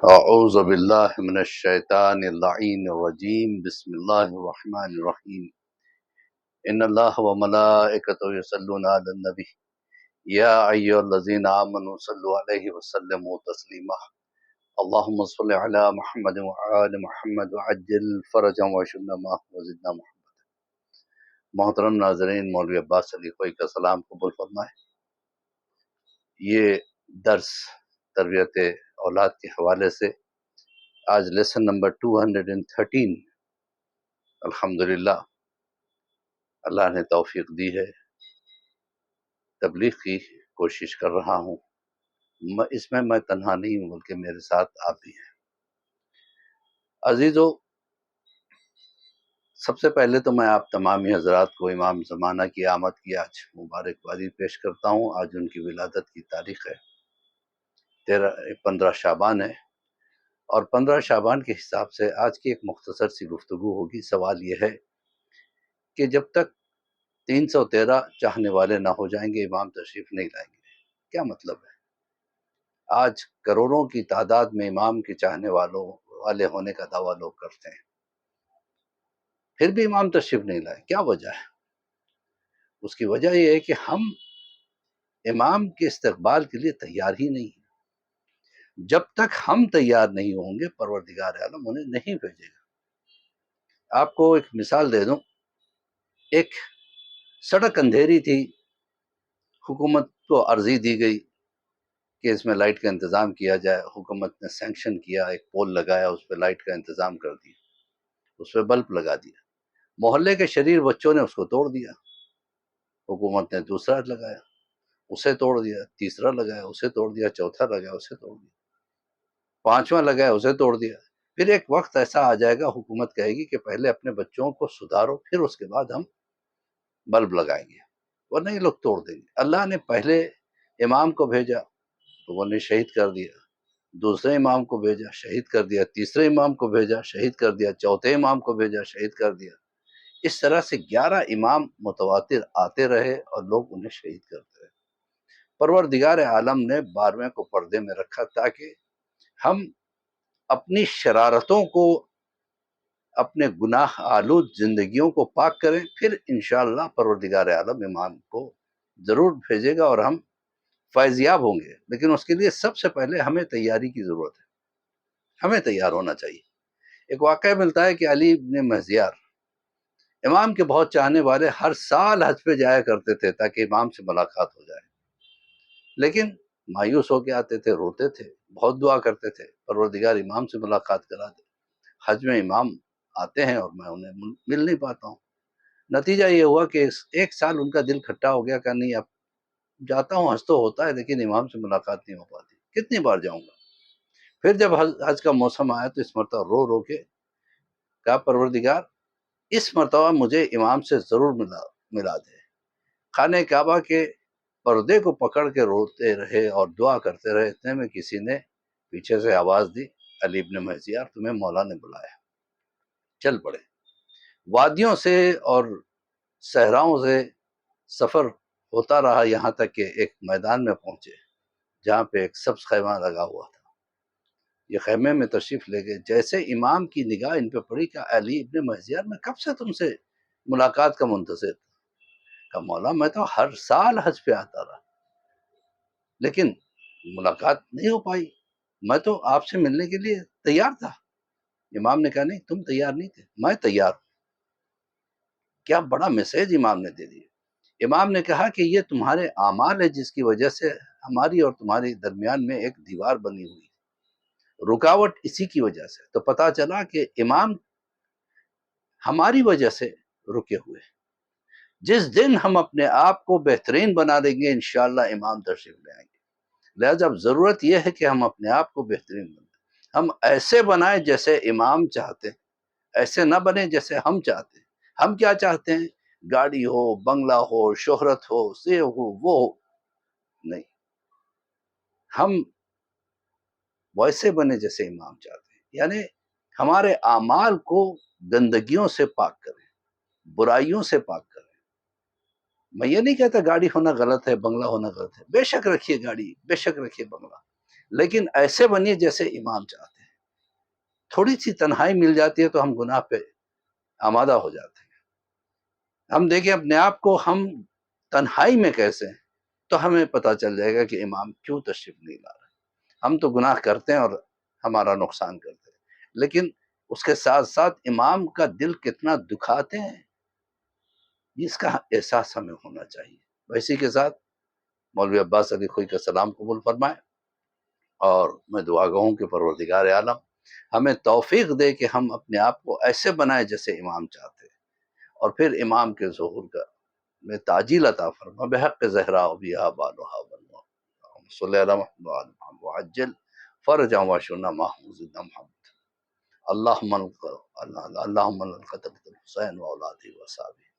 اعوذ باللہ من الشیطان اللعین الرجیم بسم اللہ الرحمن الرحیم ان اللہ وملائکتہ یصلون علی النبی یا ایھا الذین آمنوا صلوا علیہ وسلموا تسلیما اللہم صل علی محمد وآل محمد وعجل فرجا واشفنا وزدنا محمد۔ محترم ناظرین، مولوی عباس علی خوئی کا سلام قبول فرمائے۔ یہ درس تربیت اولاد کے حوالے سے آج لیسن نمبر 213 الحمدللہ اللہ نے توفیق دی ہے، تبلیغ کی کوشش کر رہا ہوں۔ اس میں میں تنہا نہیں ہوں بلکہ میرے ساتھ آپ بھی ہیں۔ عزیزو، سب سے پہلے تو میں آپ تمامی حضرات کو امام زمانہ کی آمد کی آج مبارکبادی پیش کرتا ہوں۔ آج ان کی ولادت کی تاریخ ہے 15 شعبان ہے، اور 15 شعبان کے حساب سے آج کی ایک مختصر سی گفتگو ہوگی۔ سوال یہ ہے کہ جب تک 313 چاہنے والے نہ ہو جائیں گے امام تشریف نہیں لائیں گے، کیا مطلب ہے؟ آج کروڑوں کی تعداد میں امام کے چاہنے والے ہونے کا دعویٰ لوگ کرتے ہیں، پھر بھی امام تشریف نہیں لائے، کیا وجہ ہے؟ اس کی وجہ یہ ہے کہ ہم امام کے استقبال کے لیے تیار ہی نہیں ہیں۔ جب تک ہم تیار نہیں ہوں گے پروردگار عالم انہیں نہیں بھیجے گا۔ آپ کو ایک مثال دے دوں، ایک سڑک اندھیری تھی، حکومت کو عرضی دی گئی کہ اس میں لائٹ کا انتظام کیا جائے۔ حکومت نے سینکشن کیا، ایک پول لگایا، اس پہ لائٹ کا انتظام کر دیا، اس پہ بلب لگا دیا۔ محلے کے شریر بچوں نے اس کو توڑ دیا، حکومت نے دوسرا لگایا، اسے توڑ دیا، تیسرا لگایا، اسے توڑ دیا، چوتھا لگایا، اسے توڑ دیا، پانچواں لگایا، اسے توڑ دیا۔ پھر ایک وقت ایسا آ جائے گا، حکومت کہے گی کہ پہلے اپنے بچوں کو سدھارو، پھر اس کے بعد ہم بلب لگائیں گے، ورنہ یہ لوگ توڑ دیں گے۔ اللہ نے پہلے امام کو بھیجا تو وہ نے شہید کر دیا، دوسرے امام کو بھیجا، شہید کر دیا، تیسرے امام کو بھیجا، شہید کر دیا، چوتھے امام کو بھیجا، شہید کر دیا۔ اس طرح سے 11 امام متواتر آتے رہے اور لوگ انہیں شہید کرتے رہے۔ پروردگار عالم نے 12ویں کو پردے میں رکھا تاکہ ہم اپنی شرارتوں کو، اپنے گناہ آلود زندگیوں کو پاک کریں، پھر انشاءاللہ پروردگار عالم امام کو ضرور بھیجے گا اور ہم فیضیاب ہوں گے۔ لیکن اس کے لیے سب سے پہلے ہمیں تیاری کی ضرورت ہے، ہمیں تیار ہونا چاہیے۔ ایک واقعہ ملتا ہے کہ علی بن مہذیار، امام کے بہت چاہنے والے، ہر سال حج پہ جایا کرتے تھے تاکہ امام سے ملاقات ہو جائے، لیکن مایوس ہو کے آتے تھے، روتے تھے، بہت دعا کرتے تھے پروردگار امام سے ملاقات کرا دے۔ حج میں امام آتے ہیں اور میں انہیں مل نہیں پاتا ہوں۔ نتیجہ یہ ہوا کہ ایک سال ان کا دل کھٹا ہو گیا کہ نہیں، اب جاتا ہوں، حج تو ہوتا ہے لیکن امام سے ملاقات نہیں ہو پاتی، کتنی بار جاؤں گا؟ پھر جب حج کا موسم آیا تو اس مرتبہ رو رو کے کہا پروردگار اس مرتبہ مجھے امام سے ضرور ملا دے۔ خانہ کعبہ کے پردے کو پکڑ کے روتے رہے اور دعا کرتے رہے۔ اتنے میں کسی نے پیچھے سے آواز دی، علی بن مہذیار تمہیں مولا نے بلایا۔ چل پڑے، وادیوں سے اور صحراؤں سے سفر ہوتا رہا، یہاں تک کہ ایک میدان میں پہنچے جہاں پہ ایک سبز خیمہ لگا ہوا تھا۔ یہ خیمے میں تشریف لے گئے۔ جیسے امام کی نگاہ ان پہ پڑی کہ علی ابن مہذیار میں کب سے تم سے ملاقات کا منتظر تھا۔ کہا مولا میں تو ہر سال حج پہ آتا رہا لیکن ملاقات نہیں ہو پائی، میں تو آپ سے ملنے کے لیے تیار تھا۔ امام نے کہا نہیں، تم تیار نہیں تھے، میں تیار ہوں۔ کیا بڑا میسیج امام نے دے دیا۔ امام نے کہا کہ یہ تمہارے اعمال ہے جس کی وجہ سے ہماری اور تمہاری درمیان میں ایک دیوار بنی ہوئی، رکاوٹ اسی کی وجہ سے۔ تو پتا چلا کہ امام ہماری وجہ سے رکے ہوئے۔ جس دن ہم اپنے آپ کو بہترین بنا دیں گے انشاءاللہ امام تشریف لے آئیں گے۔ لہذا اب ضرورت یہ ہے کہ ہم اپنے آپ کو بہترین بنائیں، ہم ایسے بنائیں جیسے امام چاہتے ہیں، ایسے نہ بنیں جیسے ہم چاہتے ہیں۔ ہم کیا چاہتے ہیں؟ گاڑی ہو، بنگلہ ہو، شہرت ہو، سے ہو، وہ ہو، نہیں، ہم ویسے بنے جیسے امام چاہتے ہیں، یعنی ہمارے اعمال کو گندگیوں سے پاک کریں، برائیوں سے پاک کریں۔ میں یہ نہیں کہتا گاڑی ہونا غلط ہے، بنگلہ ہونا غلط ہے، بے شک رکھیے گاڑی، بے شک رکھیے بنگلہ، لیکن ایسے بنیے جیسے امام چاہتے ہیں. تھوڑی سی تنہائی مل جاتی ہے تو ہم گناہ پہ آمادہ ہو جاتے ہیں. ہم دیکھیں اپنے آپ کو ہم تنہائی میں کیسے ہیں تو ہمیں پتہ چل جائے گا کہ امام کیوں تشریف نہیں لا رہے. ہم تو گناہ کرتے ہیں اور ہمارا نقصان کرتے ہیں، لیکن اس کے ساتھ ساتھ امام کا دل کتنا دکھاتے ہیں اس کا احساس ہمیں ہونا چاہیے. اسی کے ساتھ مولوی عباس علی خوئی کا سلام قبول فرمائیں، اور میں دعا گو ہوں کہ پروردگار عالم ہمیں توفیق دے کہ ہم اپنے آپ کو ایسے بنائیں جیسے امام چاہتے ہیں، اور پھر امام کے ظہور کا میں تعجیل عطا فرما بحق زہرا بیا بالھا بنوا صلی اللہ محمد وعجل فرجا وشنا محمود محمد اللہم القتل الحسین واولاده وصحبه